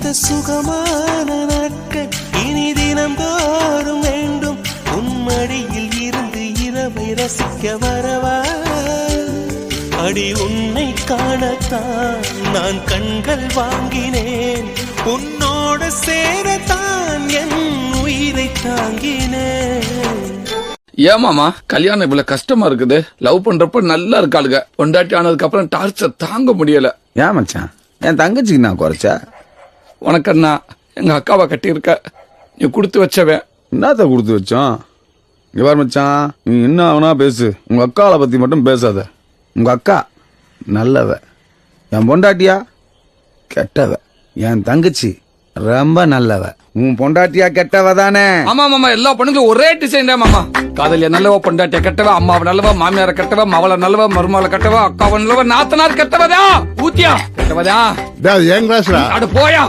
இந்த சுகமான நாட்கள் இனி தினந்தோறும் வேண்டும். உன்மடியில் இருந்து இரவை ரசிக்க வரவா? அடி உன்னை காணத்தான் நான் கண்கள் வாங்கினேன். உன்னோட சேரத்தான் என் உயிரை தாங்கினேன். ஏமாமா கல்யாணம் இவ்வளவு கஷ்டமா இருக்குது? லவ் பண்றப்ப நல்லா இருக்காளுங்க, பொண்டாட்டி ஆனதுக்கு அப்புறம் டார்ச்சர் தாங்க முடியல. ஏன் மச்சான், என் தங்கச்சிக்கு நான் குறைச்சா? உனக்கு அண்ணா எங்க அக்காவை கட்டியிருக்க, நீ கொடுத்து வச்சவன். என்னத்த கொடுத்து வச்சோம்? இங்க பாரு மச்சான், நீ என்ன அவனா பேசு, உங்க அக்காவை பத்தி மட்டும் பேசாத. உங்க அக்கா நல்லவ, என் பொண்டாட்டியா கெட்டவ. என் தங்கச்சி ரொம்ப நல்லவ. உன் பொண்டாட்டியா கெட்டவ தானே? ஆமா மாமா, எல்லா பொண்ணுங்களும் ஒரே டிசைன் தான் மாமா. காதலிய நல்லவ, பொண்டாட்டிய கெட்டவ, அம்மாவை நல்லவ, மாமியார கெட்டவ, மவள நல்லவ, மருமகளை கெட்டவ, அக்காவை நல்லவ, நாத்தனார் கெட்டவதா, ஊத்தியா கெட்டவதா. என் கிளாஸ்ல அட போயா.